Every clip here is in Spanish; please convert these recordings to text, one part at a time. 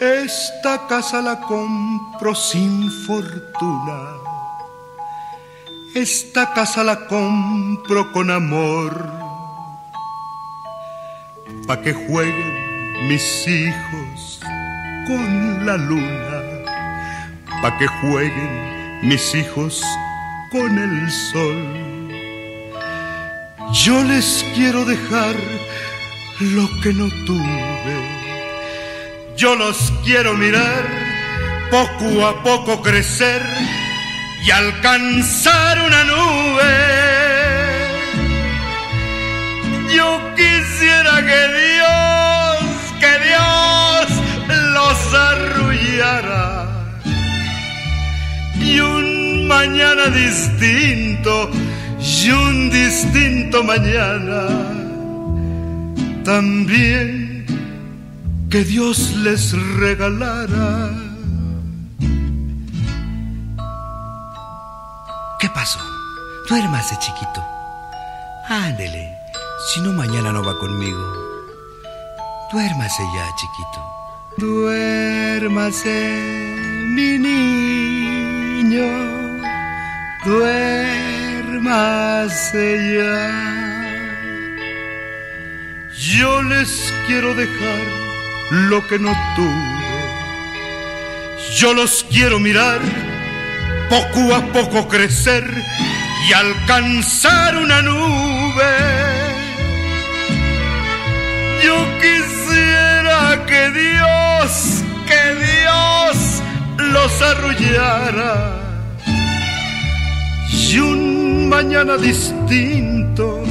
Esta casa la compro sin fortuna, esta casa la compro con amor, pa' que jueguen mis hijos con la luna, pa' que jueguen mis hijos con el sol. Yo les quiero dejar lo que no tuve, yo los quiero mirar poco a poco crecer y alcanzar una nube. Yo quisiera que Dios los arrullara y un mañana distinto y un distinto mañana también que Dios les regalara. ¿Qué pasó? Duérmase, chiquito. Ándele, si no mañana no va conmigo. Duérmase ya, chiquito. Duérmase, mi niño, duérmase ya. Yo les quiero dejar lo que no tuve, yo los quiero mirar poco a poco crecer y alcanzar una nube. Yo quisiera que Dios los arrullara y un mañana distinto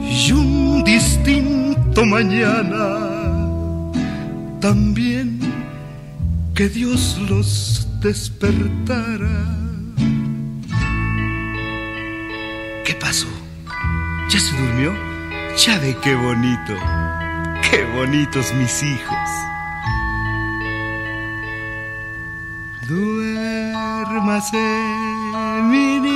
y un distinto mañana también que Dios los despertara. ¿Qué pasó? ¿Ya se durmió? Ya ve qué bonito. Qué bonitos mis hijos. Duérmase, mi niño.